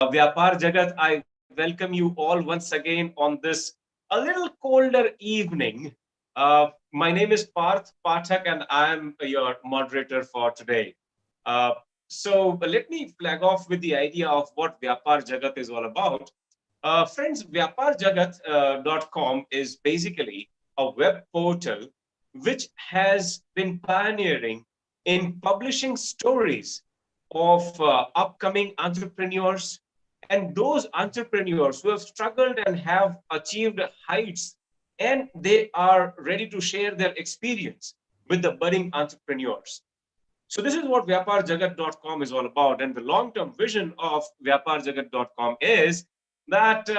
Vyapar Jagat, I welcome you all once again on this a little colder evening. My name is Parth Pathak, and I am your moderator for today. Uh, so let me flag off with the idea of what Vyapar Jagat is all about. Friends, vyaparjagat.com is basically a web portal which has been pioneering in publishing stories of upcoming entrepreneurs and those entrepreneurs who have struggled and have achieved heights, and they are ready to share their experience with the budding entrepreneurs. So this is what vyaparjagat.com is all about. And the long-term vision of vyaparjagat.com is that,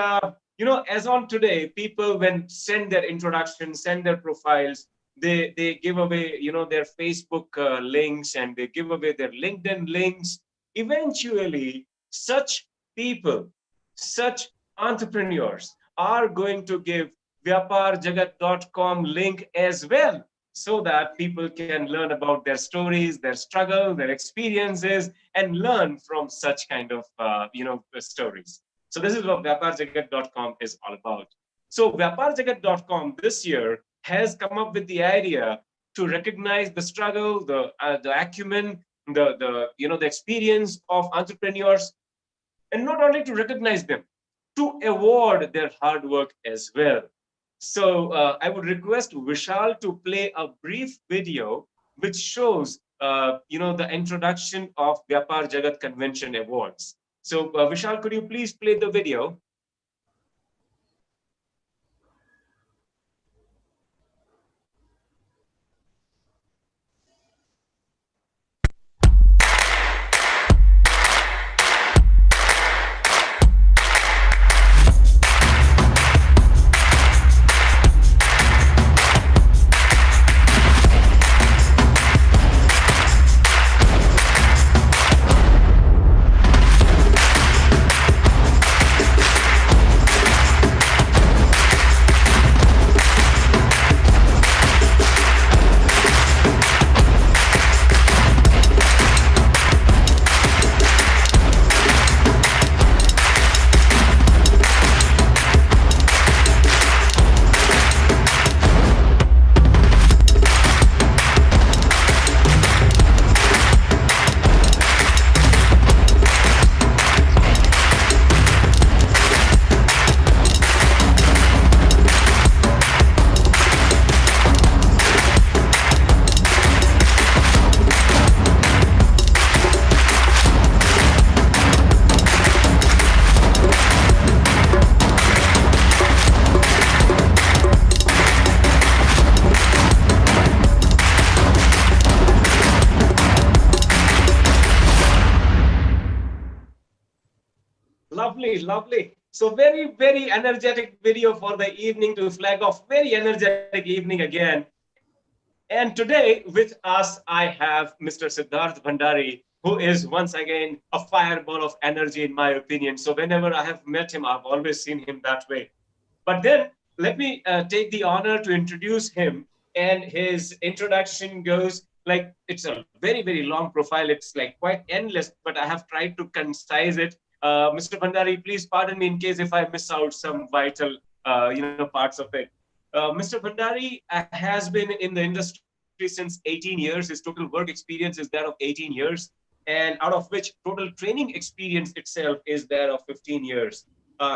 as on today, people when send their introductions, send their profiles, they give away, their Facebook links, and they give away their LinkedIn links. Eventually, such people, such entrepreneurs are going to give vyaparjagat.com link as well, so that people can learn about their stories, their struggle, their experiences, and learn from such kind of stories. So this is what vyaparjagat.com is all about. So vyaparjagat.com this year has come up with the idea to recognize the struggle, the acumen, the experience of entrepreneurs, and not only to recognize them, to award their hard work as well. So I would request Vishal to play a brief video which shows, the introduction of Vyapar Jagat Convention Awards. So Vishal, could you please play the video? Lovely, lovely. So very, very energetic video for the evening to flag off. Very energetic evening again. And today with us, I have Mr. Siddharth Bhandari, who is once again a fireball of energy, in my opinion. So whenever I have met him, I've always seen him that way. But then let me take the honor to introduce him. And his introduction goes like, it's a very, very long profile. It's like quite endless, but I have tried to concise it. Mr. Bhandari, please pardon me in case if I miss out some vital, parts of it. Mr. Bhandari has been in the industry since 18 years. His total work experience is that of 18 years, and out of which total training experience itself is there of 15 years.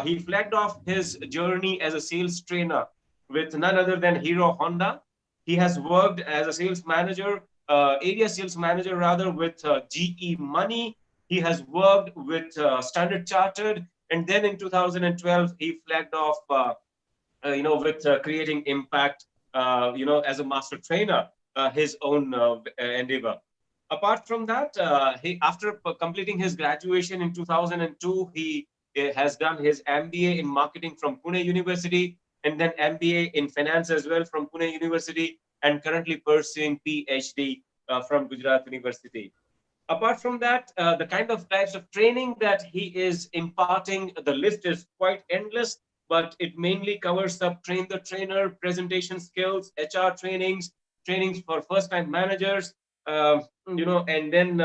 He flagged off his journey as a sales trainer with none other than Hero Honda. He has worked as a sales manager, area sales manager rather, with GE Money. He has worked with Standard Chartered, and then in 2012 he flagged off, with creating impact, as a master trainer, his own endeavor. Apart from that, he after completing his graduation in 2002, he has done his MBA in marketing from Pune University, and then MBA in finance as well from Pune University, and currently pursuing PhD from Gujarat University. Apart from that, the kind of types of training that he is imparting, the list is quite endless, but it mainly covers up train the trainer, presentation skills, HR trainings, trainings for first-time managers, and then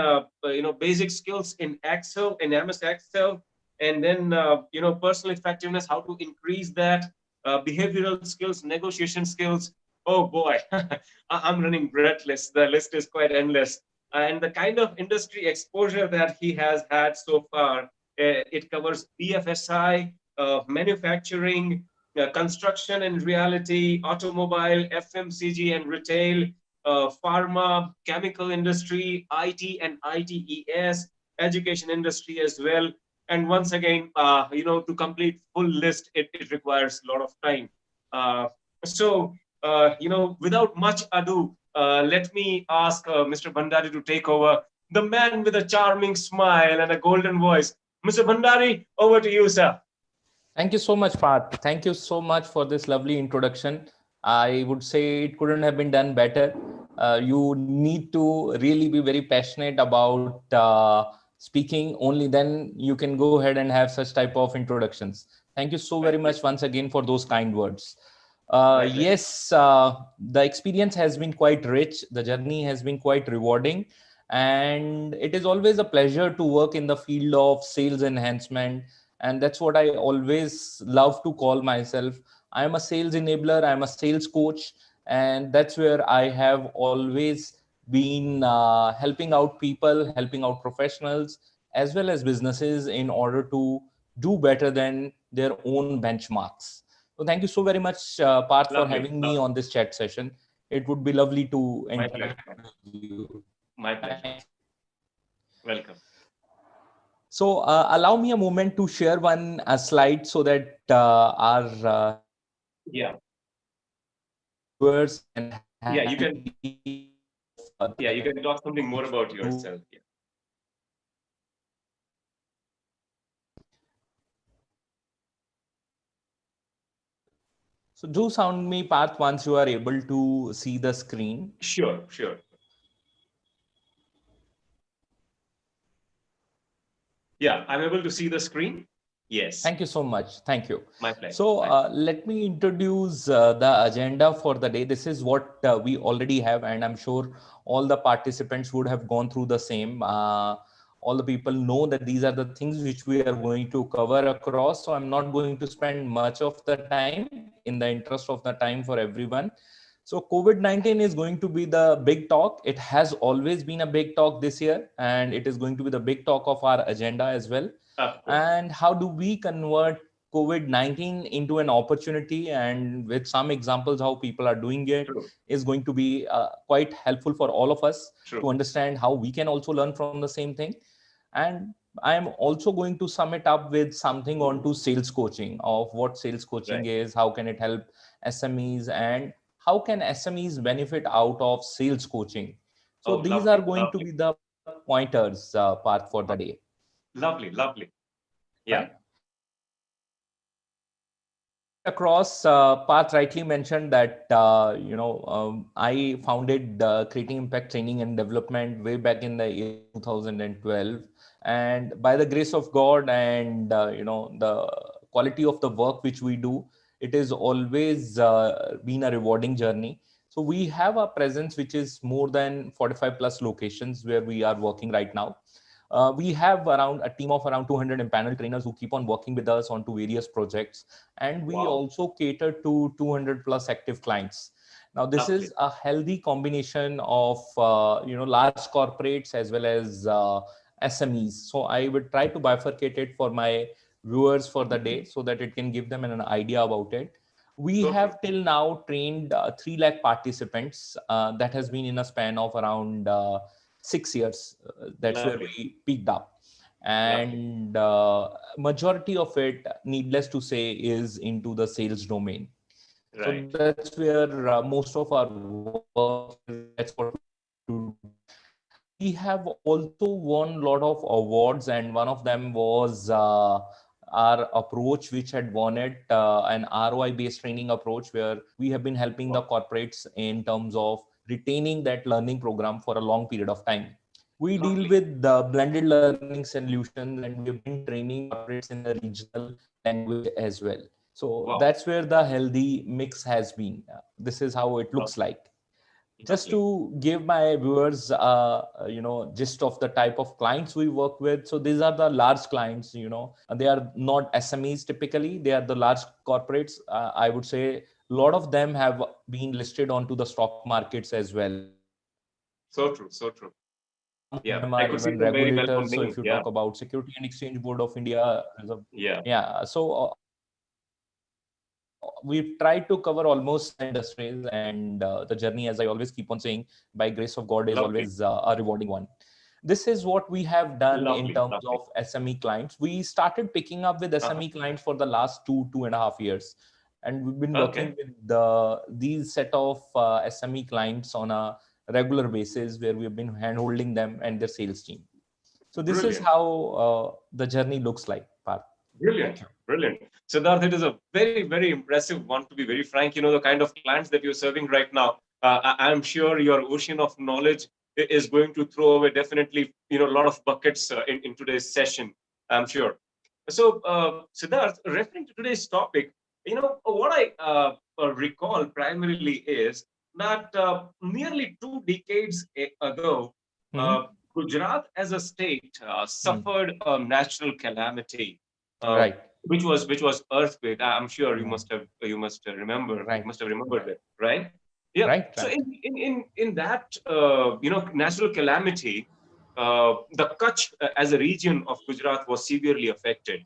basic skills in Excel, in MS Excel, and then personal effectiveness, how to increase that, behavioral skills, negotiation skills. Oh boy, I'm running breathless. The list is quite endless. And the kind of industry exposure that he has had so far, it covers BFSI, manufacturing, construction and reality, automobile, FMCG and retail, pharma, chemical industry, IT and ITES, education industry as well. And once again, to complete full list, it requires a lot of time. Without much ado, let me ask Mr. Bhandari to take over. The man with a charming smile and a golden voice. Mr. Bhandari, over to you, sir. Thank you so much, Parth. Thank you so much for this lovely introduction. I would say it couldn't have been done better. You need to really be very passionate about speaking. Only then you can go ahead and have such type of introductions. Thank you so My very much pleasure. once again for those kind words. My pleasure. Yes, the experience has been quite rich. The journey has been quite rewarding. And it is always a pleasure to work in the field of sales enhancement, and that's what I always love to call myself. I'm a sales enabler, I'm a sales coach, and that's where I have always been helping out people, helping out professionals as well as businesses in order to do better than their own benchmarks. So thank you so very much, Parth, for Lovely. having me on this chat session. It would be lovely to My interact pleasure. with you. Thank My you. pleasure. Welcome. So allow me a moment to share one slide so that our Yeah. viewers can have an Yeah, you can. idea of Yeah, the you can talk something more which about we do. yourself. Yeah. So do sound me, Parth, once you are able to see the screen. Sure, sure. Yeah, I'm able to see the screen. Yes. Thank you so much. Thank you. My pleasure. So My pleasure. let me introduce the agenda for the day. This is what we already have, and I'm sure all the participants would have gone through the same. All the people know that these are the things which we are going to cover across. So I'm not going to spend much of the time in the interest of the time for everyone. So COVID-19 is going to be the big talk. It has always been a big talk this year, and it is going to be the big talk of our agenda as well. Of course. And how do we convert COVID-19 into an opportunity, and with some examples how people are doing it True. is going to be quite helpful for all of us to True. understand how we can also learn from the same thing. And I am also going to sum it up with something onto sales coaching, of what sales coaching Right. is, how can it help SMEs, and how can SMEs benefit out of sales coaching. So Oh, these are lovely. going to Lovely. be the pointers, part for the day, Lovely. Lovely. right? Yeah. Coming across, Parth rightly mentioned that I founded Creating Impact Training and Development way back in the year 2012, and by the grace of God and the quality of the work which we do, it is always been a rewarding journey. So we have a presence which is more than 45 plus locations where we are working right now. We have around a team of around 200 empaneled trainers who keep on working with us onto various projects, and we Wow. also cater to 200 plus active clients. Now this Lovely. is a healthy combination of large corporates as well as SMEs. So I would try to bifurcate it for my viewers for the day so that it can give them an idea about it. We Perfect. have till now trained 3 lakh participants. That has been in a span of around 6 years. That's where Lovely. we peaked up. Lovely. And majority of it, needless to say, is into the sales domain. So Right. that's where most of our work is. That's what we try to do. We have also won a lot of awards, and one of them was our approach, which had won it, an ROI based training approach, where we have been helping the Wow. corporates in terms of retaining that learning program for a long period of time. We deal Lovely. with the blended learning solutions, and we have been training corporates in the regional language as well. So Wow. that's where the healthy mix has been. This is how it looks Lovely. like. Just Lovely. to give my viewers, gist of the type of clients we work with. So these are the large clients, they are not SMEs typically. They are the large corporates. I would say a lot of them have been listed onto the stock markets as well. So true. So true. Some of Yeah, them I are could see even some very well-known regulators. So if names. you Yeah, talk about Security and Exchange Board of India, yeah. yeah. So we've tried to cover almost industries, and the journey, as I always keep on saying, by grace of God, is Lovely, always a rewarding one. This is what we have done in lovely, terms lovely. of SME clients. We started picking up with Uh-huh. SME clients for the last 2.5 years, and we've been Okay, working with these set of SME clients on a regular basis, where we've been hand-holding them and their sales team. So this is brilliant. how the journey looks like, Parth. Thank Brilliant, you. brilliant. Siddharth, it is a very, very impressive one, to be very frank. The kind of clients that you're serving right now, I'm sure your ocean of knowledge is going to throw away definitely, a lot of buckets in today's session, I'm sure. So, Siddharth, referring to today's topic, what I recall primarily is that nearly 2 decades ago, Hmm. Gujarat as a state Hmm. suffered a natural calamity, uh, Right. which was earthquake. I'm sure you Right. Right. must have remembered that, right? Yeah. Right. So Right. in that natural calamity, the Kutch as a region of Gujarat was severely affected.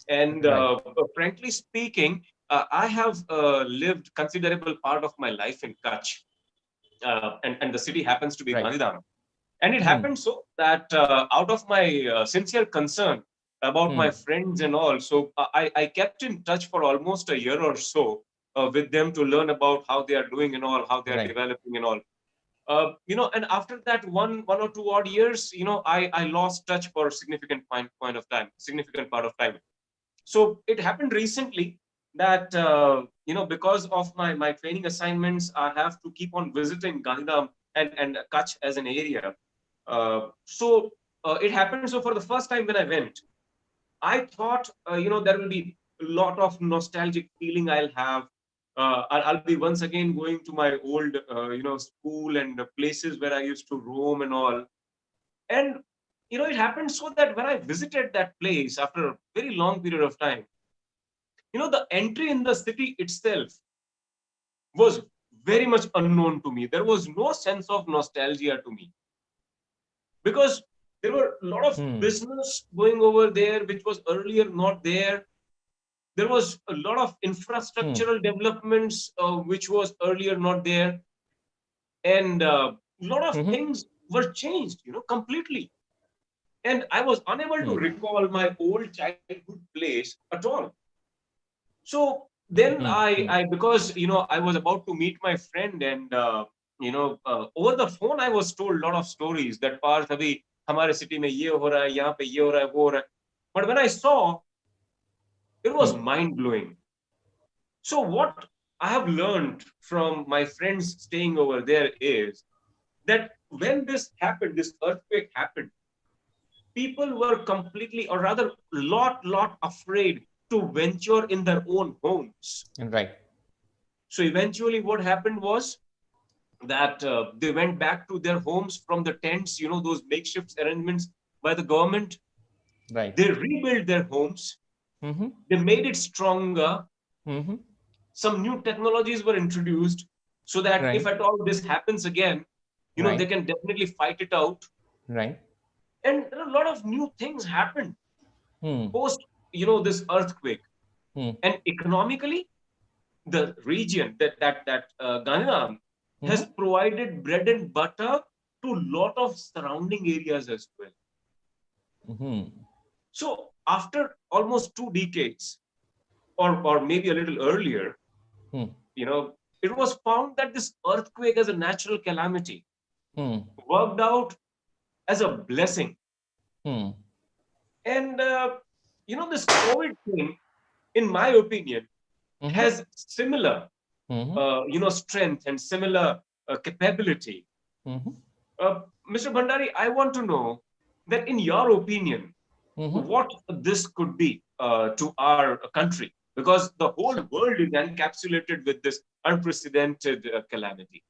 And Right. frankly speaking, I have lived considerable part of my life in Kutch, and the city happens to be Right. Gandhidham. And it Hmm. happened so that out of my sincere concern about my Hmm. friends and all, so I kept in touch for almost a year or so with them to learn about how they are doing and all, how they are Right. developing and all. And after that one or two odd years, I lost touch for a significant part of time. So it happened recently that because of my training assignments, I have to keep on visiting Gandhidham and Kutch as an area. So it happened. So for the first time when I went, I thought there will be a lot of nostalgic feeling I'll have. I'll be once again going to my old school and the places where I used to roam and all. And it happened so that when I visited that place after a very long period of time, the entry in the city itself was very much unknown to me. There was no sense of nostalgia to me because there were a lot of Hmm. business going over there, which was earlier not there. There was a lot of Hmm. infrastructural developments, which was earlier not there. And a lot of Hmm. things were changed, completely. And I was unable to Hmm. recall my old childhood place at all. So then Hmm. Hmm. I because I was about to meet my friend, and over the phone I was told a lot of stories that Parth abhi हमारे city में ये हो रहा है, यहाँ पे ये हो रहा है, वो हो रहा है. But when I saw, it was Hmm. mind blowing. So what I have learned from my friends staying over there is that when this happened, this earthquake happened, people were completely, or rather, lot afraid to venture in their own homes. Right. So eventually, what happened was that they went back to their homes from the tents, those makeshift arrangements by the government. Right. They rebuilt their homes, Hmm. they made it stronger. Hmm. Some new technologies were introduced so that if Right. at all this happens again, they Right. can definitely fight it out. Right. And a lot of new things happened Hmm. post, this earthquake. Hmm. And economically, the region that Gandhidham has Hmm. provided bread and butter to a lot of surrounding areas as well. Hmm. So after almost 2 decades, or maybe a little earlier, Hmm. it was found that this earthquake as a natural calamity Hmm. worked out as a blessing. Hmm. And this COVID thing, in my opinion, Hmm. has similar Hmm. strength and similar capability. Hmm. Mr. Bhandari, I want to know that in your opinion, Hmm. what this could be to our country, because the whole world is encapsulated with this unprecedented calamity.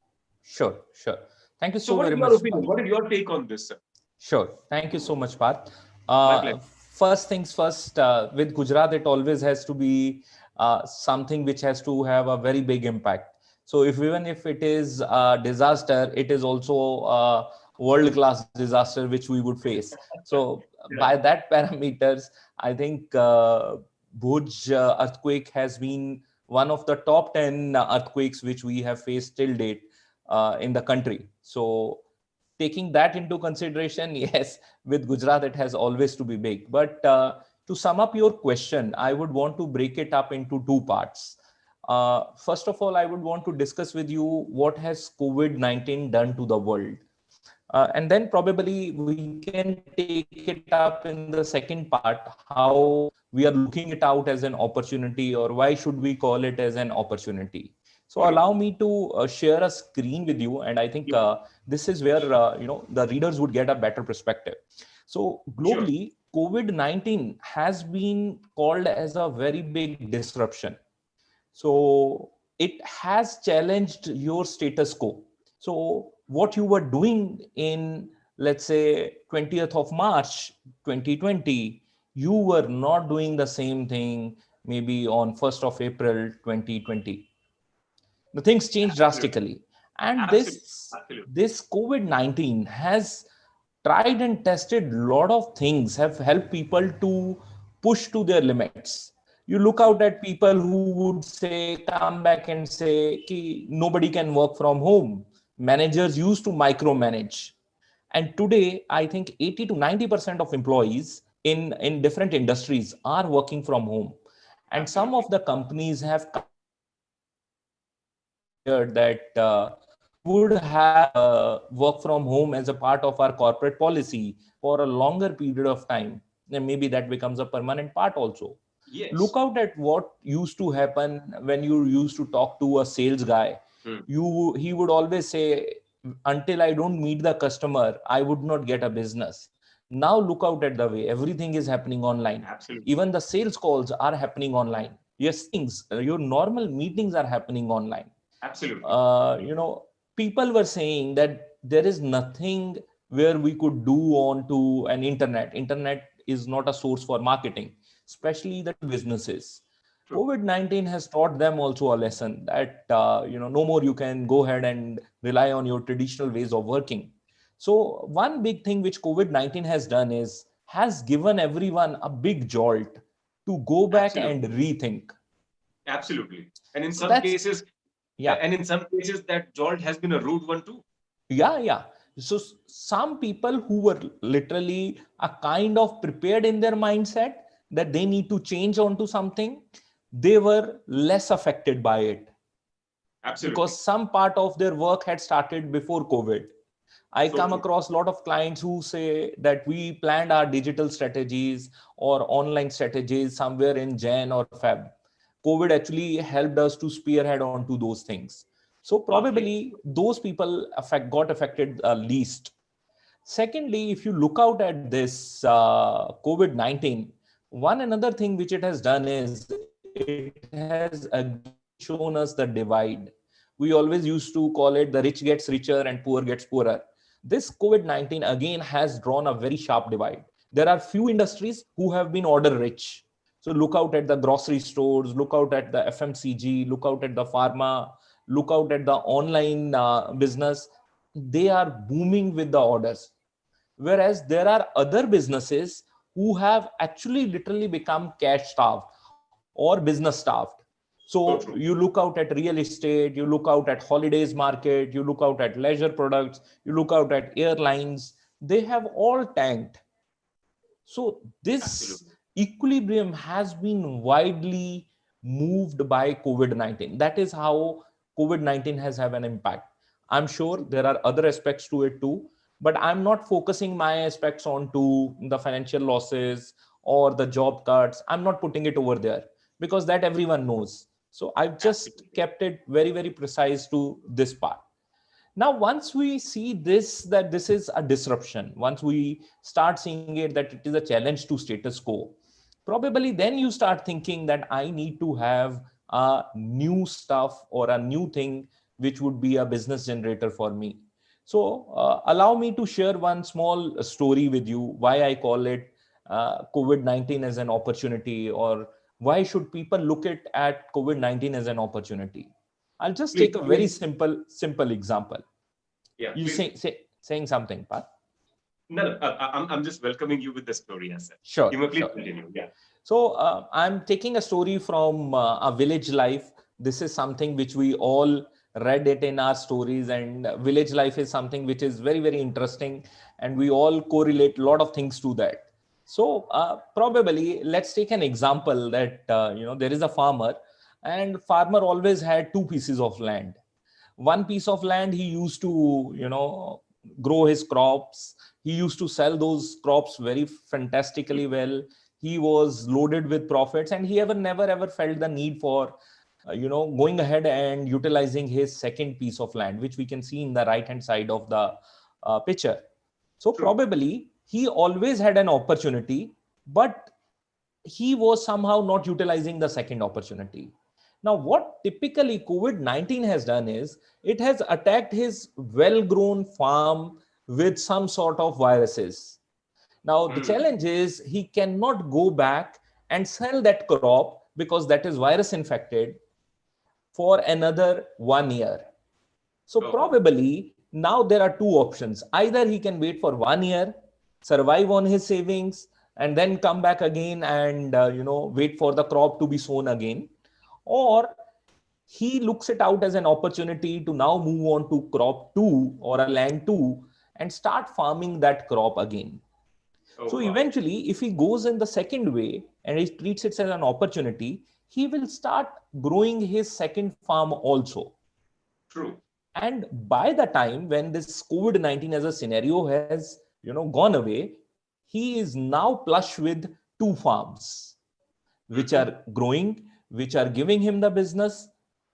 Sure, sure. Thank you So so what is very your much. opinion? What is your take on this, sir? Sure. Thank you so much, Parth. My pleasure. First things first, with Gujarat, it always has to be something which has to have a very big impact. So if even if it is a disaster, it is also a world-class disaster which we would face. So by Right. that parameters, I think Bhuj earthquake has been one of the top 10 earthquakes which we have faced till date in the country. So taking that into consideration, yes, with Gujarat, it has always to be big. But to sum up your question, I would want to break it up into two parts. First of all, I would want to discuss with you what has COVID-19 done to the world. And then probably we can take it up in the second part, how we are looking it out as an opportunity, or why should we call it as an opportunity. So allow me to Okay. share a screen with you, and I think Yeah. this is where the readers would get a better perspective. So Sure. globally, COVID-19 has been called as a very big disruption. So it has challenged your status quo. So what you were doing in, let's say, 20th of March 2020, you were not doing the same thing maybe on 1st of April 2020. The things changed Absolutely. drastically. And Absolutely. this Absolutely. this COVID-19 has tried and tested a lot of things, have helped people to push to their limits. You look out at people who would say, come back and say, Ki, nobody can work from home. Managers used to micromanage. And today, I think 80 to 90% of employees in different industries are working from home. And some Absolutely. of the companies have come out and declared that we would have work from home as a part of our corporate policy for a longer period of time. And maybe that becomes a permanent part also. Look Yes. out at what used to happen when you used to talk to a sales guy. Hmm. He would always say, until I don't meet the customer, I would not get a business. Now look out at the way everything is happening online. Absolutely. Even the sales calls are happening online. Yes, things your normal meetings are happening online. Absolutely. uh, people were saying that there is nothing where we could do on to an internet is not a source for marketing, especially the businesses. True. COVID-19 has taught them also a lesson that no more you can go ahead and rely on your traditional ways of working. So one big thing which COVID-19 has done is has given everyone a big jolt to go back and Absolutely. rethink. Absolutely. And in So some that's, cases, yeah. that jolt has been a rude one too. Yeah. So some people who were literally a kind of prepared in their mindset that they need to change onto something, they were less affected by it Absolutely. because some part of their work had started before COVID. I So come true. across a lot of clients who say that we planned our digital strategies or online strategies somewhere in Jan or Feb. COVID actually helped us to spearhead onto those things. So Lovely. probably those people got affected least. Secondly, if you look out at this COVID-19, one another thing which it has done is it has again shown us the divide. We always used to call it the rich gets richer and poor gets poorer. This COVID-19 again has drawn a very sharp divide. There are few industries who have been order rich. So look out at the grocery stores, look out at the FMCG, look out at the pharma, look out at the online business. They are booming with the orders. Whereas there are other businesses who have actually literally become cash starved or business starved. So So you true. look out at real estate, you look out at holidays market, you look out at leisure products, you look out at airlines, they have all tanked. So this Absolutely. equilibrium has been widely moved by COVID-19. That is how COVID-19 has had an impact. I'm sure True. there are other aspects to it too, but I'm not focusing my aspects on to the financial losses or the job cuts. I'm not putting it over there because that everyone knows. So I've just Absolutely. kept it very, very precise to this part. Now once we see this, that this is a disruption, once we start seeing it that it is a challenge to status quo, probably then you start thinking that I need to have a new stuff or a new thing which would be a business generator for me. So allow me to share one small story with you why I call it COVID-19 as an opportunity, or why should people look at COVID-19 as an opportunity. I'll just Please, take a very please. simple example. Yeah, You please. saying something, Pat? No, no, I'm just welcoming you with the story, as such. Sure, You may please sure. continue. Yeah. So I'm taking a story from a village life. This is something which we all read it in our stories, and village life is something which is very, very interesting, and we all correlate a lot of things to that. So probably let's take an example that there is a farmer, and farmer always had two pieces of land. One piece of land he used to grow his crops. He used to sell those crops very fantastically well. He was loaded with profits, and he never ever felt the need for going ahead and utilizing his second piece of land, which we can see in the right hand side of the picture. So True. probably he always had an opportunity, but he was somehow not utilizing the second opportunity. Now, what typically COVID-19 has done is it has attacked his well grown farm with some sort of viruses. Now, the Hmm. challenge is he cannot go back and sell that crop because that is virus infected for another 1 year. So Oh, probably now there are two options. Either he can wait for 1 year, survive on his savings, and then come back again and wait for the crop to be sown again, or he looks it out as an opportunity to now move on to crop two or a land two and start farming that crop again. oh, So wow. eventually, if he goes in the second way and he treats it as an opportunity, he will start growing his second farm also. True. And by the time when this COVID-19 as a scenario has gone away, he is now plush with two farms which Hmm. are growing, which are giving him the business,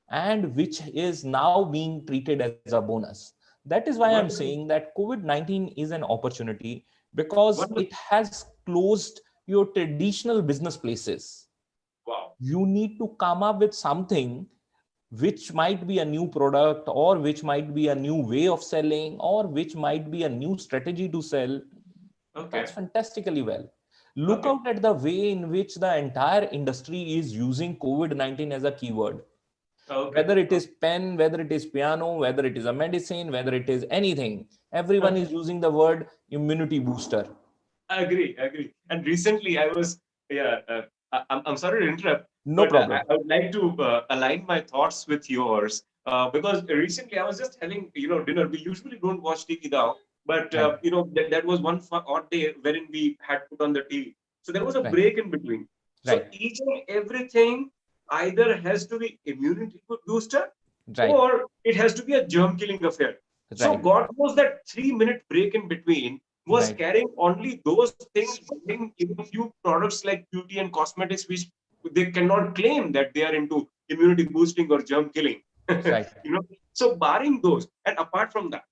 and which is now being treated as a bonus. That is why I'm Wonderful. saying that COVID-19 is an opportunity, because it Wonderful. has closed your traditional business places. Wow. You need to come up with something which might be a new product, or which might be a new way of selling, or which might be a new strategy to sell. That's Okay. fantastically well. Look Okay. out at the way in which the entire industry is using COVID-19 as a keyword. Okay. Whether it is pen, whether it is piano, whether it is a medicine, whether it is anything, everyone is using the word immunity booster. I agree. I agree. And recently, I was, yeah, I'm sorry to interrupt, No but problem. I would like to align my thoughts with yours, because recently I was just having, dinner. We usually don't watch TV now, but, Right, that was one odd day wherein we had put on the TV. So there was a right, break in between. So right, each and everything either has to be immunity booster, right, or it has to be a germ killing affair. So right, God knows that 3 minute break in between was right, carrying only those things, buying few products like beauty and cosmetics, which they cannot claim that they are into immunity boosting or germ killing. right, So barring those, and apart from that,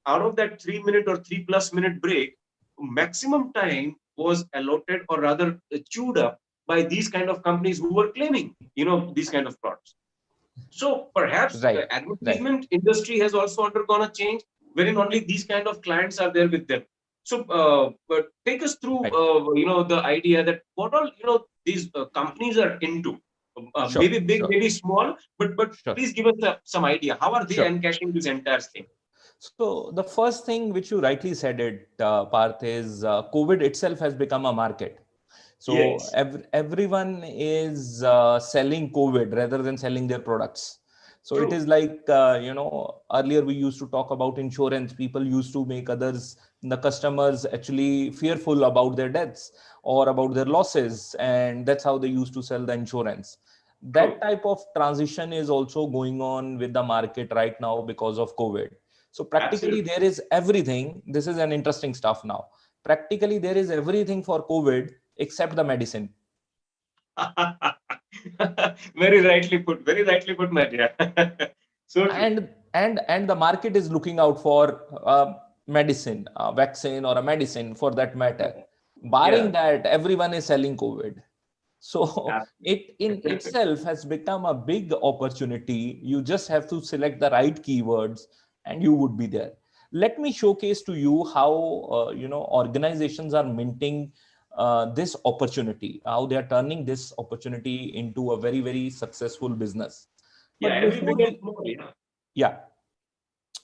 out of that 3 minute or 3+ minute break, maximum time was allotted, or rather chewed up, by these kind of companies who were claiming, these kind of products. So perhaps right, right. advertisement industry has also undergone a change, wherein only these kind of clients are there with them. So, but take us through, Right. the idea that what all these companies are into. Sure, Maybe big, sure, maybe small, but sure, please give us some idea. How are they sure. encashing this entire thing? So the first thing which you rightly said it, Parth, is COVID itself has become a market. So Yes, everyone is selling COVID rather than selling their products. So it true, is like, earlier we used to talk about insurance. People used to make others, the customers, actually fearful about their deaths or about their losses. And that's how they used to sell the insurance. That true. type of transition is also going on with the market right now because of COVID. So practically Absolutely. there is everything. This is an interesting stuff now. Practically there is everything for COVID except the medicine. Very rightly put. Very rightly put, my dear. So true. And the market is looking out for medicine, a vaccine or a medicine for that matter. Barring Yeah. that, everyone is selling COVID. So it in Absolutely. itself has become a big opportunity. You just have to select the right keywords and you would be there. Let me showcase to you how organizations are minting this opportunity, how they are turning this opportunity into a very, very successful business. Yeah, But every before bigger we, small, yeah. yeah,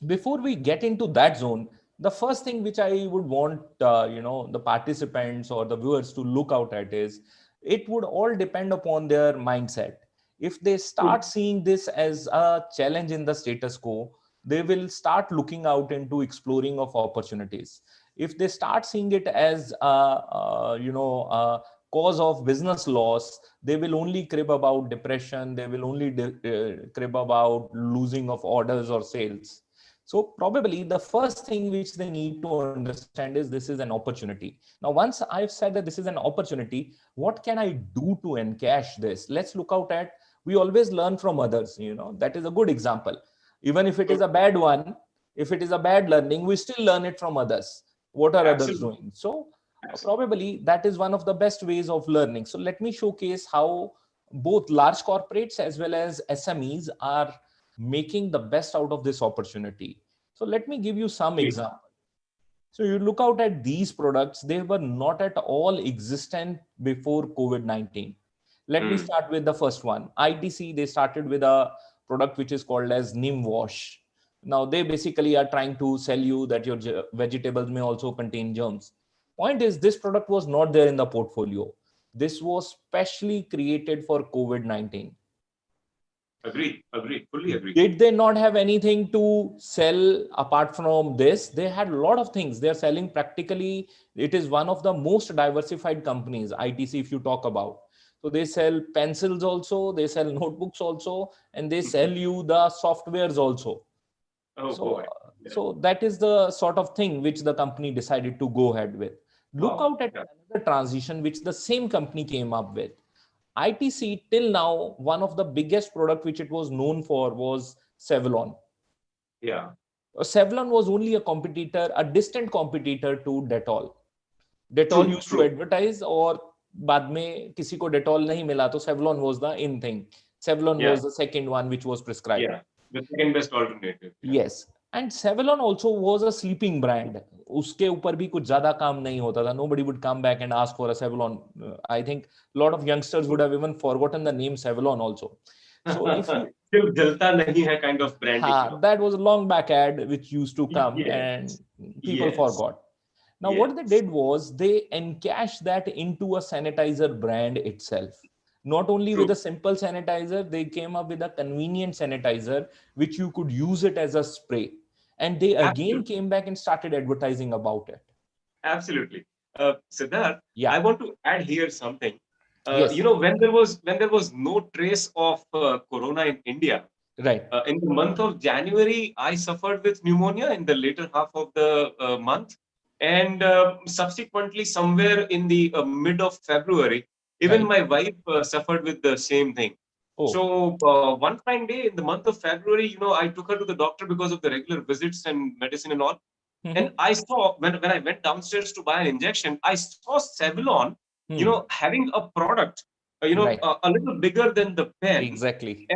before we get into that zone, the first thing which I would want the participants or the viewers to look out at is, it would all depend upon their mindset. If they True. start seeing this as a challenge in the status quo, they will start looking out into exploring of opportunities. If they start seeing it as a cause of business loss, they will only crib about depression, they will only crib about losing of orders or sales. So probably the first thing which they need to understand is, this is an opportunity. Now, once I've said that this is an opportunity, what can I do to encash this? Let's look out at, we always learn from others. That is a good example. Even if it is So, a bad one, if it is a bad learning, we still learn it from others. What are others absolutely. doing? So Absolutely. probably that is one of the best ways of learning. So let me showcase how both large corporates as well as SMEs are making the best out of this opportunity. So let me give you some Please. example. So you look out at these products, they were not at all existent before COVID-19. Let me Mm. start with the first one. ITC, they started with a product which is called as Neem Wash. Now they basically are trying to sell you that your vegetables may also contain germs. Point is, this product was not there in the portfolio. This was specially created for COVID-19. Agree. Agree. Fully agree. Did they not have anything to sell apart from this? They had a lot of things. They're selling practically, it is one of the most diversified companies, ITC, if you talk about. So they sell pencils also, they sell notebooks also, and they sell you the softwares also. Oh So, boy. Yeah. so that is the sort of thing which the company decided to go ahead with. Look Wow. out at Yeah. another transition which the same company came up with. ITC, till now, one of the biggest product which it was known for was Savlon. Yeah. Savlon was only a competitor, a distant competitor to Dettol. Dettol True. used to True. advertise, और बाद में किसी को Dettol नहीं मिला तो Savlon was the in thing. Savlon Yeah. was the second one which was prescribed. Yeah. The second best alternative. Yeah. Yes. And Savlon also was a sleeping brand. उसके ऊपर भी कुछ ज्यादा काम नहीं होता था. Nobody would come back and ask for a Savlon. I think a lot of youngsters would have even forgotten the name Savlon also. So if you, सिर्फ जलता नहीं है kind of branding, you know. that was a long back ad which used to come and Yes. people Yes. forgot. Now, what they Yes. did was they encashed that into a sanitizer brand itself. Not only with True. a simple sanitizer, they came up with a convenient sanitizer which you could use it as a spray. And they again Absolutely. came back and started advertising about it. Absolutely. Siddharth, I Yeah. want to add here something. Yes. When there was no trace of corona in India, Right. in the month of January, I suffered with pneumonia in the later half of the month. And subsequently, somewhere in the mid of February, even Right. my wife suffered with the same thing. Oh. So one fine day in the month of February, I took her to the doctor because of the regular visits and medicine and all. And Mm-hmm. I saw when I went downstairs to buy an injection, I saw Savlon, Hmm. having a product, Right. a little bigger than the pen, Exactly.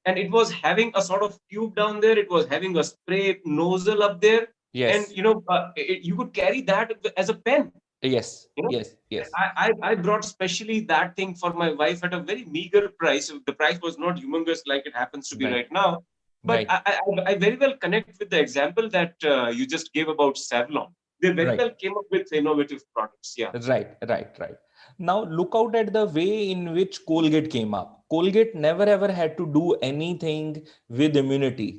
and it was having a sort of tube down there. It was having a spray nozzle up there, and Yes. you could carry that as a pen. Yes. You know, Yes. Yes. I brought specially that thing for my wife at a very meager price. The price was not humongous like it happens to be Right. right now. But Right. I very well connect with the example that you just gave about Savlon. They very Right. well came up with innovative products. Yeah. Right. Now look out at the way in which Colgate came up. Colgate never ever had to do anything with immunity.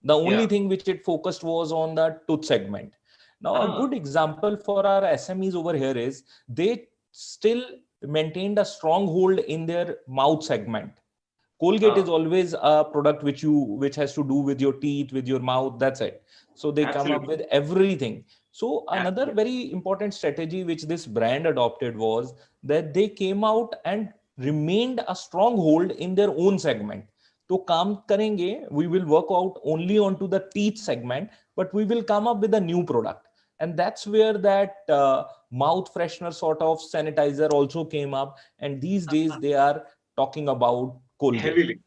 The only Yeah. thing which it focused was on the tooth segment. Now, a Ah. good example for our SMEs over here is they still maintained a strong hold in their mouth segment. Colgate is Ah. always a product which has to do with your teeth, with your mouth. That's it. So they come up Absolutely. with everything. So another Absolutely. very important strategy which this brand adopted was that they came out and remained a stronghold in their own segment. तो काम करेंगे, we will work out only onto the teeth segment, but we will come up with a new product. And that's where that mouth freshener sort of sanitizer also came up, and these days they are talking about Colgate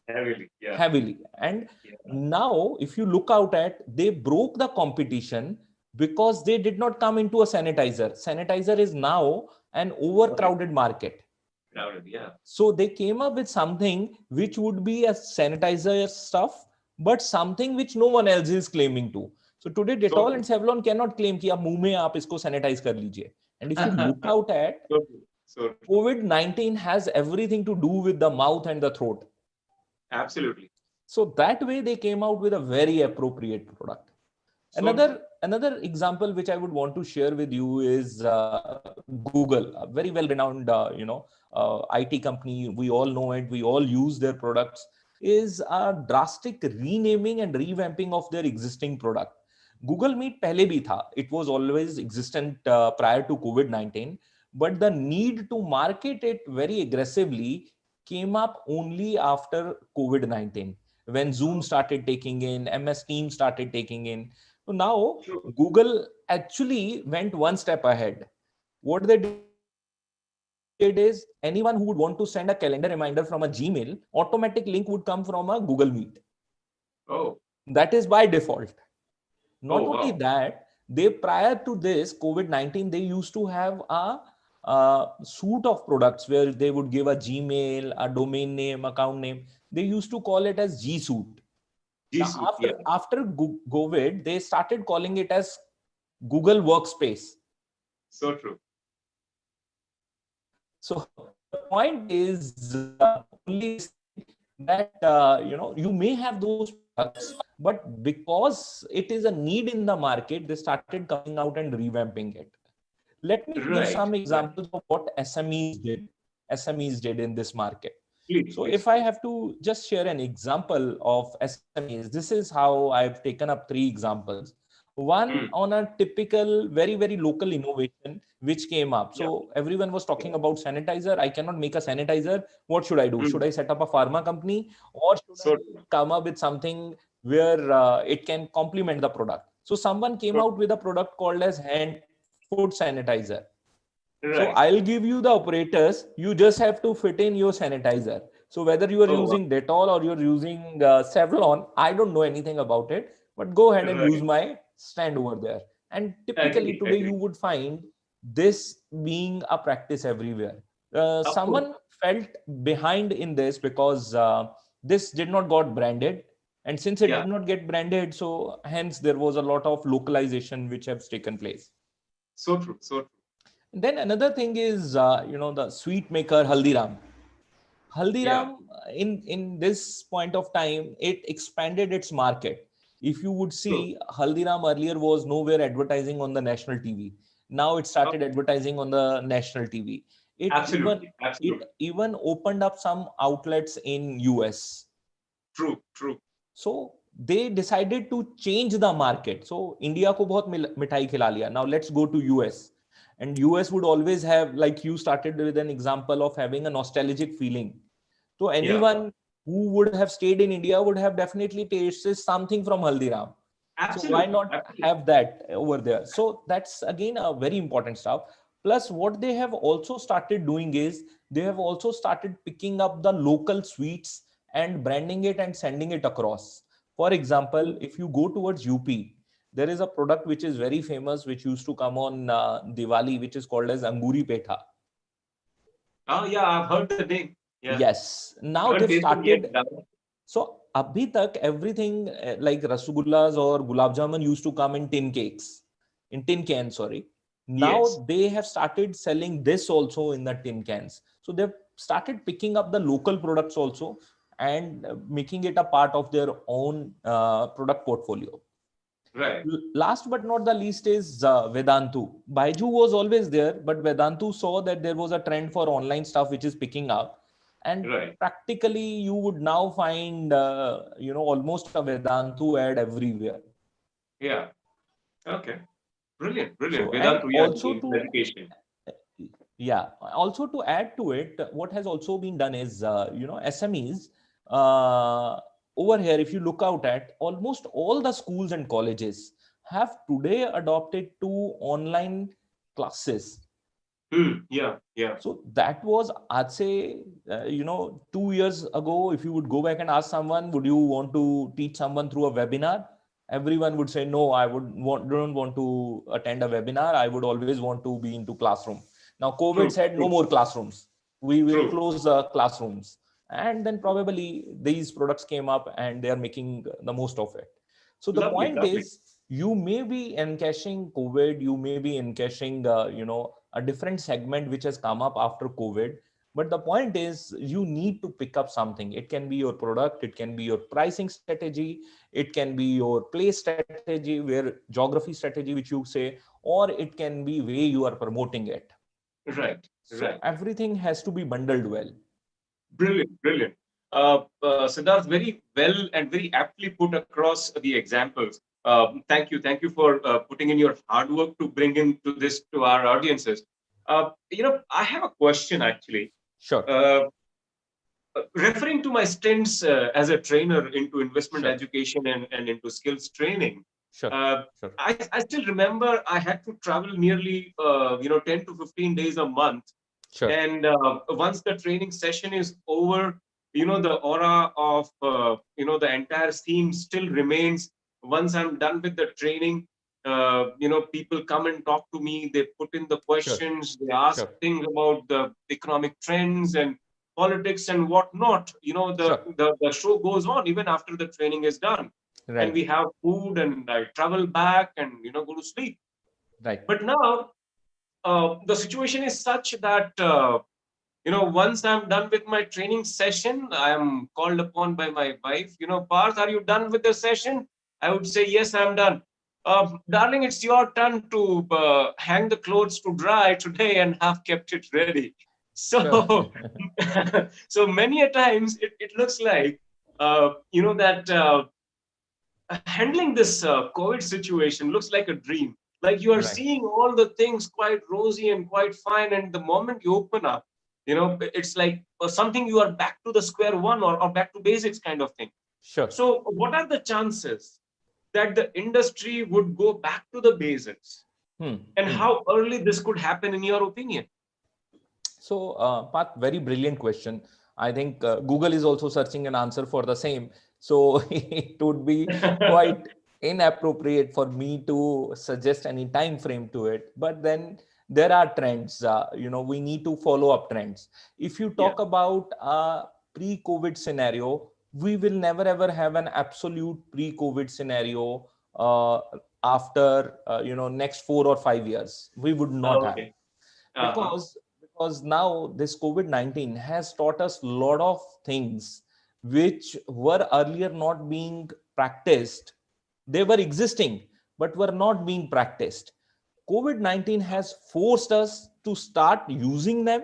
Yeah. heavily. And Yeah. now if you look out at, they broke the competition because they did not come into a sanitizer is now an Okay. overcrowded market. Crowded. Yeah. So they came up with something which would be a sanitizer stuff, but something which no one else is claiming to. So today So Dettol true. and Savlon cannot claim कि आप मुंह में आप इसको sanitize कर लीजिए. And if you look out at, So true. So true. COVID-19 has everything to do with the mouth and the throat. Absolutely. So that way they came out with a very appropriate product. So true. Another example which I would want to share with you is Google, a very well renowned IT company. We all know it. We all use their products. Is a drastic renaming and revamping of their existing product. Google Meet पहले भी था. It was always existent prior to COVID-19, but the need to market it very aggressively came up only after COVID-19, when Zoom started taking in, MS Teams started taking in. So now True. Google actually went one step ahead. What they did is, anyone who would want to send a calendar reminder from a Gmail, automatic link would come from a Google Meet. Oh. That is by default. Not Oh, only wow. that, they, prior to this COVID-19, they used to have a suite of products where they would give a Gmail, a domain name, account name. They used to call it as G Suite. G Now, Suite. Yeah. after COVID, they started calling it as Google Workspace. So true. So the point is only this thing, that you may have those products, but because it is a need in the market, they started coming out and revamping it. Let me give Right. some Right. examples of what SMEs did in this market. Please, So please, if I please. have to just share an example of SMEs, this is how I've taken up three examples. One Hmm. on a typical, very, very local innovation which came up. Yeah. So everyone was Yeah. talking about sanitizer. I cannot make a sanitizer. What should I do? Hmm. Should I set up a pharma company, or should So I true. come up with something where it can complement the product? So someone came So out with a product called as hand food sanitizer. true. So Right. I'll give you the operators. You just have to fit in your sanitizer. So whether you are Oh, wow. using Dettol or you're using Savlon, I don't know anything about it, but go ahead and use Right. my stand over there. And typically Agree. today you Agree. would find this being a practice everywhere. Of course. Someone felt behind in this because this did not got branded. And since it Yeah. did not get branded, so hence there was a lot of localization which has taken place. So true. So true. Then another thing is, the sweet maker Haldiram. Yeah. Haldiram, in this point of time, it expanded its market. If you would True. see, Haldiram earlier was nowhere advertising on the national TV. Now it Oh, started advertising on the national TV. It even absolutely. it Absolutely. even opened up some outlets in US. True. True. So they decided to change the market. So India को बहुत मिठाई खिला लिया. Now let's go to US. And US would always have, like you started with an example of having a nostalgic feeling. So Yeah. anyone who would have stayed in India would have definitely tasted something from Haldiram. So why Absolutely. not Absolutely. have that over there? So that's again a very important stuff. Plus, what they have also started doing is, they have also started picking up the local sweets and branding it and sending it across. For example, if you go towards UP, there is a product which is very famous, which used to come on Diwali, which is called as Anguri Petha. Oh, yeah. I've heard the name. Yeah. Yes, now Haven't they've tasted yet. started. So abhi tak everything like rasgullas or gulab jamun used to come in tin cans, sorry. Yes. Now they have started selling this also in the tin cans. So they've started picking up the local products also and making it a part of their own product portfolio. Right. Last but not the least is Vedantu. Baiju was always there, but Vedantu saw that there was a trend for online stuff which is picking up, and Right. practically you would now find almost a Vedantu ad everywhere. Yeah. Okay. Brilliant. Brilliant. So, and Vedantu, yeah, also in to education. yeah, also to add to it, what has also been done is SMEs uh, over here. If you look out at, almost all the schools and colleges have today adopted to online classes. Yeah, yeah. So that was, I'd say, 2 years ago, if you would go back and ask someone, would you want to teach someone through a webinar? Everyone would say, no, don't want to attend a webinar. I would always want to be into classroom. Now, COVID True, said no true, more classrooms. We will true. close the classrooms. And then probably these products came up and they are making the most of it. So the Lovely, point lovely. is, you may be encashing COVID, you may be encashing, a different segment which has come up after COVID. But the point is, you need to pick up something. It can be your product, it can be your pricing strategy, it can be your place strategy, where geography strategy, which you say, or it can be way you are promoting it. Right, So right. everything has to be bundled well. Brilliant, brilliant. Siddharth, very well and very aptly put across the examples. Thank you for putting in your hard work to bring into this to our audiences. I have a question actually. Sure, Uh, Referring to my stints as a trainer into investment sure, education and into skills training, sure, uh, sure, I still remember I had to travel nearly 10 to 15 days a month. sure, And once the training session is over, the aura of the entire theme still remains. Once I'm done with the training, people come and talk to me. They put in the sure, questions. They ask sure, things about the economic trends and politics and whatnot. sure. The show goes on even after the training is done, and Right, we have food and I travel back and go to sleep. right. But now the situation is such that once I'm done with my training session, I am called upon by my wife. Parth, are you done with the session? I would say, yes, I'm done. Darling, it's your turn to hang the clothes to dry today and have kept it ready. Sure. So, so many a times it looks like, that handling this COVID situation looks like a dream. Like you are Right. seeing all the things quite rosy and quite fine, and the moment you open up, it's like something you are back to the square one or back to basics kind of thing. Sure. So, what are the chances that the industry would go back to the basics, Hmm. and Hmm. how early this could happen, in your opinion? So, Pat, very brilliant question. I think Google is also searching an answer for the same. So it would be quite inappropriate for me to suggest any time frame to it. But then there are trends. We need to follow up trends. If you Yeah. talk about a pre-COVID scenario, we will never ever have an absolute pre-COVID scenario after next 4 or 5 years. We would not have, Okay. Uh-huh. because now this COVID-19 has taught us a lot of things which were earlier not being practiced. They were existing but were not being practiced. COVID-19 has forced us to start using them,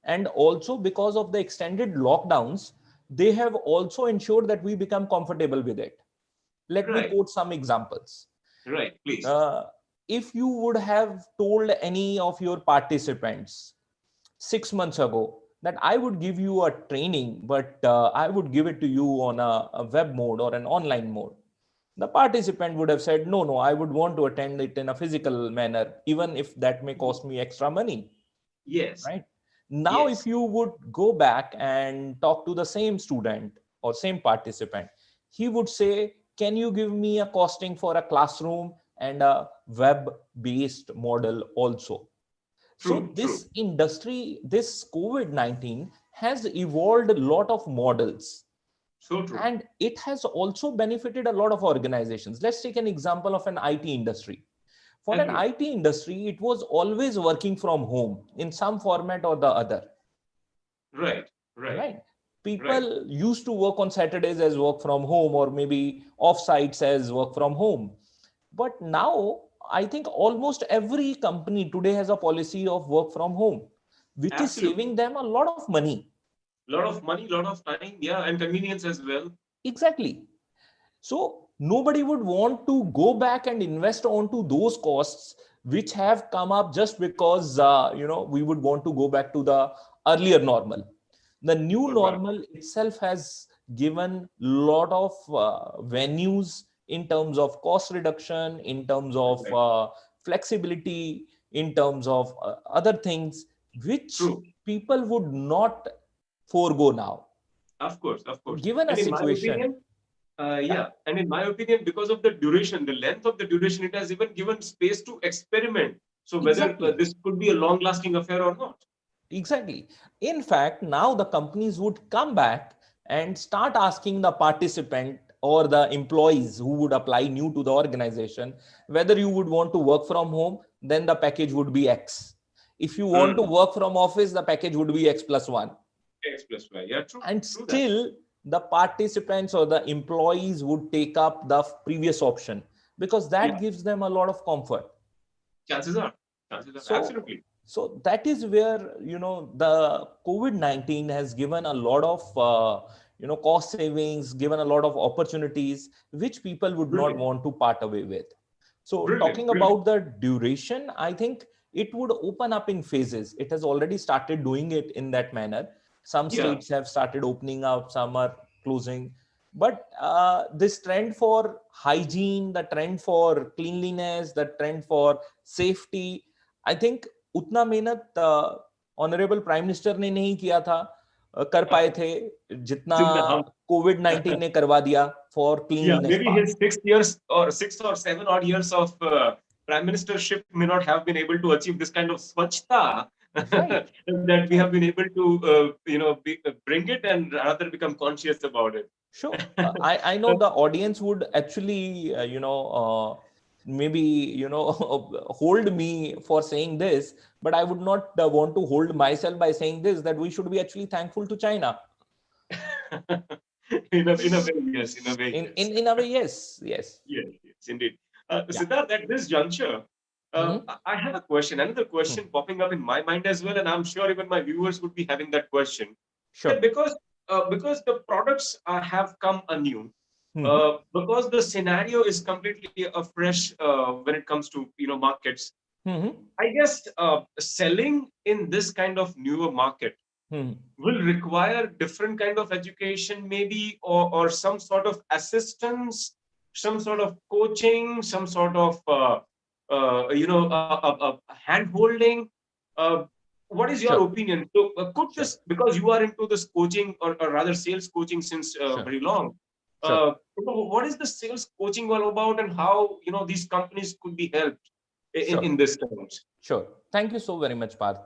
and also because of the extended lockdowns, they have also ensured that we become comfortable with it. Let me Right. quote some examples. Right. Please. uh, if you would have told any of your participants 6 months ago that I would give you a training, but I would give it to you on a web mode or an online mode, the participant would have said, no, no, I would want to attend it in a physical manner, even if that may cost me extra money. Yes. Right now, if Yes. you would go back and talk to the same student or same participant, he would say, can you give me a costing for a classroom and a web based model also? So True. True. this industry, this COVID-19 has evolved a lot of models, So true. and it has also benefited a lot of organizations. Let's take an example of an IT industry. For an Agree. IT industry, it was always working from home in some format or the other, Right. Right. right? Right. People used to work on Saturdays as work from home, or maybe off sites as work from home. But now, I think almost every company today has a policy of work from home, which is Absolutely. saving them a lot of money. Lot of money, lot of time, yeah, and convenience as well. Exactly. So nobody would want to go back and invest onto those costs which have come up just because we would want to go back to the earlier normal. The new Right. normal itself has given lot of venues in terms of cost reduction, in terms of Right. flexibility, in terms of other things which True. people would not forego now. Of course, of course. Given a And in my situation, opinion, yeah, yeah, and in my opinion, because of the duration, the length of the duration, it has even given space to experiment. So whether exactly. this could be a long-lasting affair or not. Exactly. In fact, now the companies would come back and start asking the participant or the employees who would apply new to the organization whether you would want to work from home, then the package would be X. If you want to Mm. work from office, the package would be X plus one. X plus Y. Yeah, true. And True that. still, the participants or the employees would take up the previous option because that Yeah, gives them a lot of comfort. chances are. Chances are. So, Absolutely. so that is where the COVID-19 has given a lot of cost savings, given a lot of opportunities which people would not Brilliant. want to part away with. So Brilliant. talking Brilliant. about the duration, I think it would open up in phases. It has already started doing it in that manner. Some Yeah. states have started opening up, some are closing. But this trend for hygiene, the trend for cleanliness, the trend for safety, I think उतना मेहनत honourable prime minister ने नहीं किया था, कर पाए थे जितना Jitna hum. कोविड 19 ने करवा दिया for Yeah, cleanliness maybe part. his 6 years or 6 or 7 odd years of prime ministership may not have been able to achieve this kind of swachhta Right, that we have right. been able to, bring it and rather become conscious about it. Sure. I know the audience would actually, maybe, hold me for saying this, but I would not want to hold myself by saying this, that we should be actually thankful to China. In a way, yes. In a way, In, yes. in a way, yes, yes. Yes, yes, indeed. Yeah. Siddharth, at this juncture, Mm-hmm. I have a question, another question popping up in my mind as well, and I'm sure even my viewers would be having that question. That Sure. because the products have come anew, Mm-hmm. because the scenario is completely afresh when it comes to markets. Mm-hmm. I guess selling in this kind of newer market Mm-hmm. will require different kind of education maybe, or some sort of assistance, some sort of coaching, some sort of hand holding. uh, what is your Sure. opinion? So could Sure. this, because you are into this coaching, or rather sales coaching since Sure. very long, Sure. what is the sales coaching all about, and how these companies could be helped Sure. in this terms? Sure. Thank you so very much, Parth,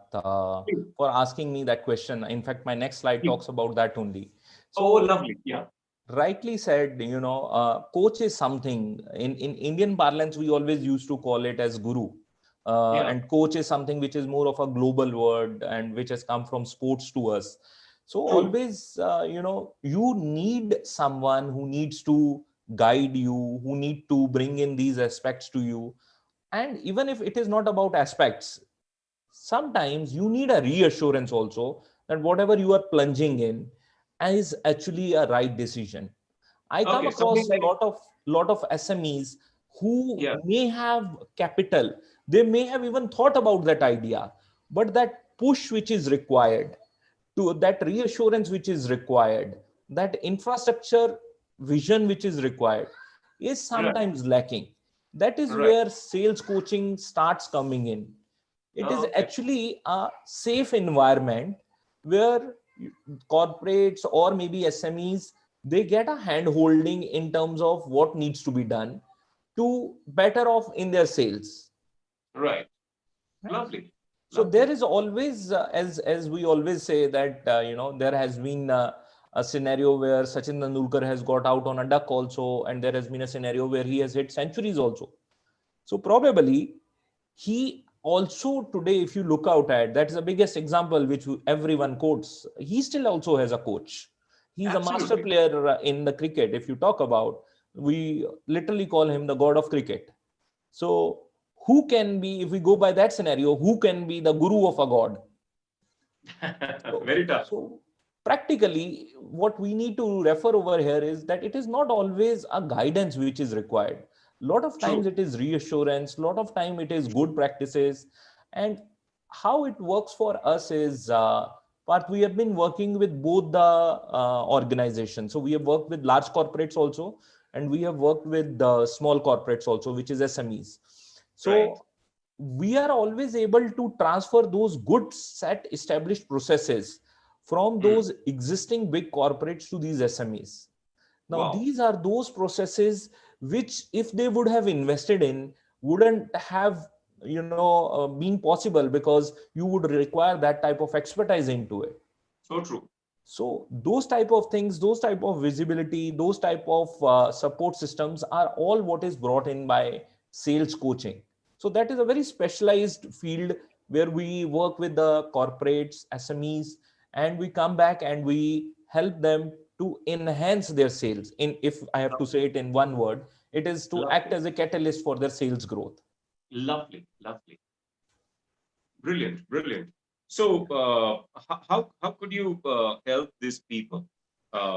Please, for asking me that question. In fact, my next slide please. talks about that only. Oh, So, lovely. Yeah. rightly said, coach is something in Indian parlance, we always used to call it as guru. Yeah. And coach is something which is more of a global word and which has come from sports to us. So, True. always, you need someone who needs to guide you, who need to bring in these aspects to you. And even if it is not about aspects, sometimes you need a reassurance also that whatever you are plunging in is actually a right decision. I come Okay, something across like, lot of SMEs who yeah, may have capital, they may have even thought about that idea, but that push which is required, to that reassurance which is required, that infrastructure vision which is required, is right, sometimes lacking. That is right. where sales coaching starts coming in. It Oh, is okay, actually a safe environment where corporates or maybe SMEs, they get a hand holding in terms of what needs to be done to better off in their sales. right. Right? Lovely, So there lovely. is always, as we always say that there has been a scenario where Sachin Tendulkar has got out on a duck also, and there has been a scenario where he has hit centuries also. So probably he also today, if you look out at, that's the biggest example which everyone quotes. He still also has a coach. He's a master Absolutely. player in the cricket. If you talk about, we literally call him the god of cricket. So who can be, if we go by that scenario, who can be the guru of a god? So, Very tough. so practically, what we need to refer over here is that it is not always a guidance which is required. A lot of times True. it is reassurance, a lot of time it is good practices. And how it works for us is, Parth, we have been working with both the organizations. So we have worked with large corporates also, and we have worked with the small corporates also, which is SMEs. Right. So we are always able to transfer those good set established processes from those existing big corporates to these SMEs. Now, Wow. these are those processes which, if they would have invested in, wouldn't have been possible, because you would require that type of expertise into it. So true. So those type of things, those type of visibility, those type of support systems are all what is brought in by sales coaching. So that is a very specialized field where we work with the corporates, SMEs, and we come back and we help them to enhance their sales. In, if I have to say it in one word, it is to act Lovely. as a catalyst for their sales growth. Lovely. Lovely. Brilliant. Brilliant. So, how could you help these people?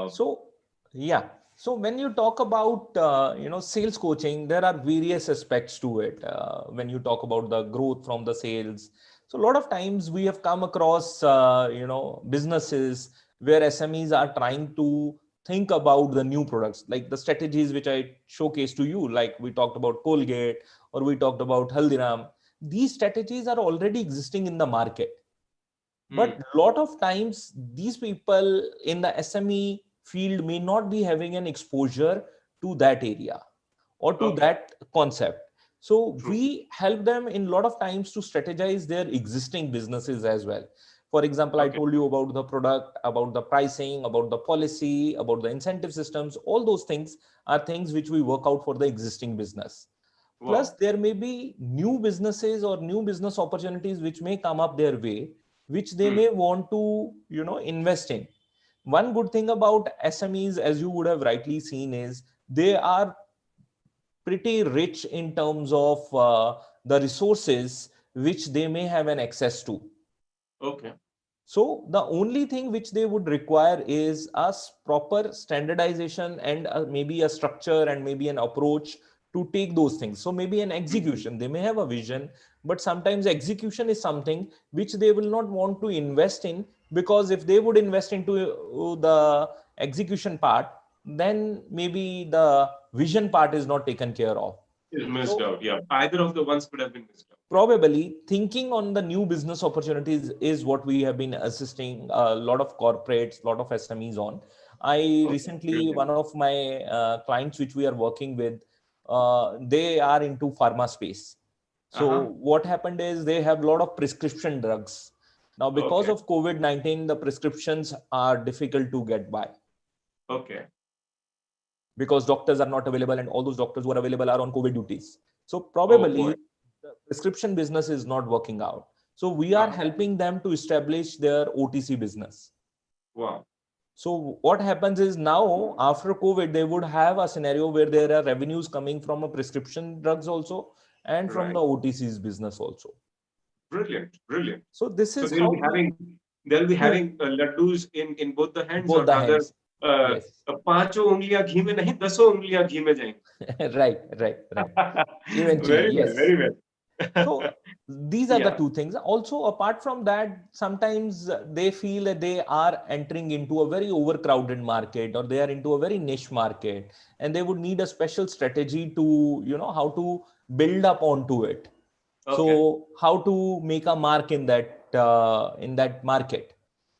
So, yeah. So when you talk about sales coaching, there are various aspects to it. When you talk about the growth from the sales, so a lot of times we have come across businesses where SMEs are trying to think about the new products, like the strategies which I showcased to you, like we talked about Colgate or we talked about Haldiram. These strategies are already existing in the market, but a lot of times these people in the SME field may not be having an exposure to that area or to Okay. that concept. So True. we help them in a lot of times to strategize their existing businesses as well. For example, I Okay. told you about the product, about the pricing, about the policy, about the incentive systems. All those things are things which we work out for the existing business. Plus, Wow. there may be new businesses or new business opportunities which may come up their way, which they may want to, invest in. One good thing about SMEs, as you would have rightly seen, is they are pretty rich in terms of the resources which they may have an access to. Okay. So the only thing which they would require is a proper standardization and maybe a structure and maybe an approach to take those things. So maybe an execution. They may have a vision, but sometimes execution is something which they will not want to invest in, because if they would invest into the execution part, then maybe the vision part is not taken care of. Is missed So out. Yeah. Either of the ones could have been missed out. Yeah. probably thinking on the new business opportunities is what we have been assisting a lot of corporates, a lot of SMEs on. I Okay. recently, Brilliant. one of my clients which we are working with, they are into pharma space. So Uh-huh. what happened is they have a lot of prescription drugs. Now, because Okay. of COVID-19, the prescriptions are difficult to get by, Okay. because doctors are not available, and all those doctors who are available are on COVID duties. So Oh boy. probably the prescription business is not working out. So we are Uh-huh. helping them to establish their OTC business. Wow. So what happens is, now after COVID, they would have a scenario where there are revenues coming from a prescription drugs also, and from Right. the OTC's business also. Brilliant. Brilliant. So this So is how we they'll be do having laddus in both the hands, both or the rather, hands. uh, Yes. पांचों उंगलियां घी में नहीं, दसों उंगलियां घी में जाएंगी. Right. Eventually, Very well. yes. Very well. So these are the Yeah. two things. Also, apart from that, sometimes they feel that they are entering into a very overcrowded market, or they are into a very niche market, and they would need a special strategy to, how to build up onto it. Okay. So how to make a mark in that market.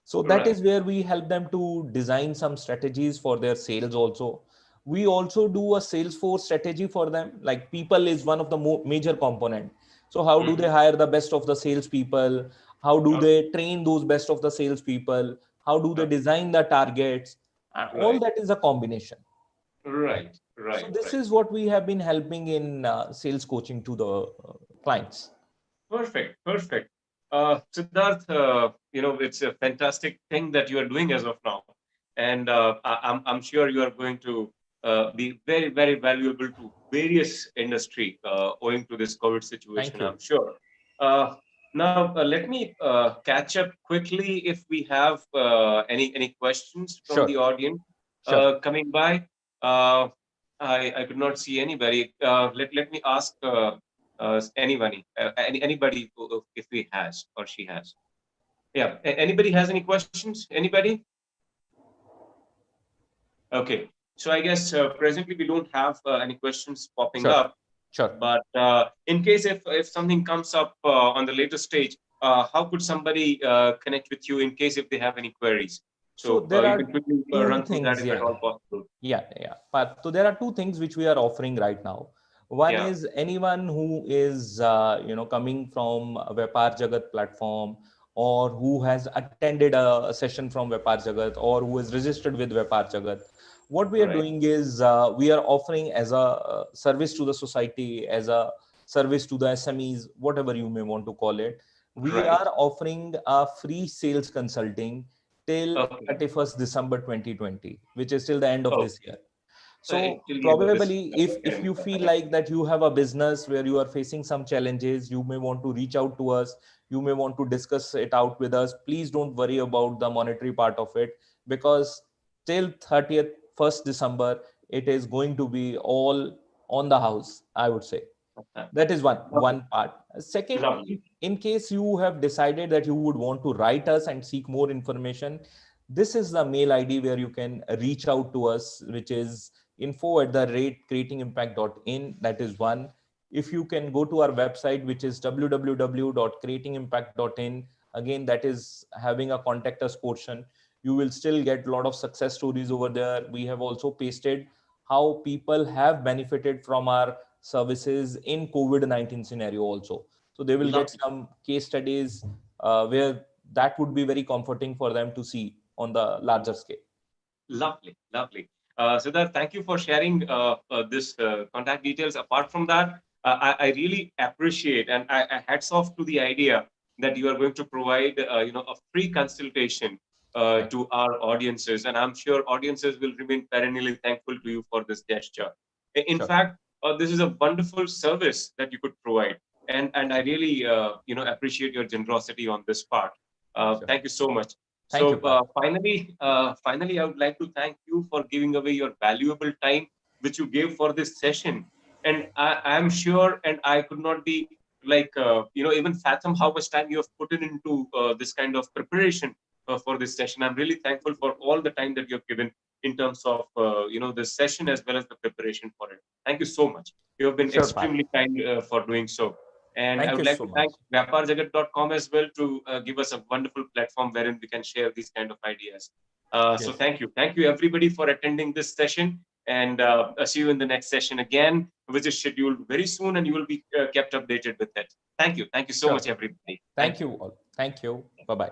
So that Right. is where we help them to design some strategies for their sales also. We also do a Salesforce strategy for them. Like, people is one of the major component. So how do they hire the best of the salespeople? How do Okay. they train those best of the salespeople? How do they Okay. design the targets? And all Right. that is a combination. Right. So Right. this Right. is what we have been helping in sales coaching to the clients. Perfect. Perfect. Siddharth, it's a fantastic thing that you are doing as of now, and I'm sure you are going to be very, very valuable to various industry owing to this COVID Thank situation. you. I'm sure. Uh, Now, let me catch up quickly if we have any questions from Sure. the audience Sure. coming by. Uh, I could not see anybody. Let me ask. Anybody, anybody, if he has or she has. Yeah, anybody has any questions? Anybody? Okay, so I guess presently we don't have any questions popping Sure. up. Sure. But in case if something comes up on the later stage, how could somebody connect with you in case if they have any queries? So So there you are can quickly two run through that things. if at Yeah. all possible. Yeah. But so there are two things which we are offering right now. One Yeah, is anyone who is, coming from a Vyapar Jagat platform, or who has attended a session from Vyapar Jagat, or who is registered with Vyapar Jagat. What we are right, doing is we are offering as a service to the society, as a service to the SMEs, whatever you may want to call it. We right. are offering a free sales consulting till Okay. 31st December 2020, which is till the end of Oh, this year. So till the end of this probably if academic you year. feel Right. like that you have a business where you are facing some challenges, you may want to reach out to us, you may want to discuss it out with us. Please don't worry about the monetary part of it, because till 30th, 1st December, it is going to be all on the house, I would say. That is one Lovely, one part. Second, lovely. in case you have decided that you would want to write us and seek more information, this is the mail ID where you can reach out to us, which is info@creatingimpact.in. That is one. If you can go to our website, which is www.creatingimpact.in, again, that is having a contact us portion. You will still get a lot of success stories over there. We have also pasted how people have benefited from our services in COVID-19 scenario also. So they will get Lovely. some case studies where that would be very comforting for them to see on the larger scale. Lovely, lovely. Siddharth, thank you for sharing this contact details. Apart from that, I really appreciate and I hats off to the idea that you are going to provide, a free consultation Right. to our audiences, and I'm sure audiences will remain perennially thankful to you for this gesture. In Sure. fact, this is a wonderful service that you could provide, and I really, appreciate your generosity on this part. Sure. Thank you so much. Thank you, So Pat. finally, I would like to thank you for giving away your valuable time, which you gave for this session. And I'm sure, and I could not be like, even fathom how much time you have put in into this kind of preparation for this session. I'm really thankful for all the time that you have given in terms of, this session as well as the preparation for it. Thank you so much. You have been Sure, Pat. extremely kind for doing so. And I Thank would you like so to much. thank vyaparjagat.com as well to give us a wonderful platform wherein we can share these kind of ideas. So Yes. thank you. Thank you everybody for attending this session. And I'll see you in the next session again, which is scheduled very soon and you will be kept updated with it. Thank you. Thank you so Sure. much, everybody. Thank Thank you. you all. Thank you. Bye bye.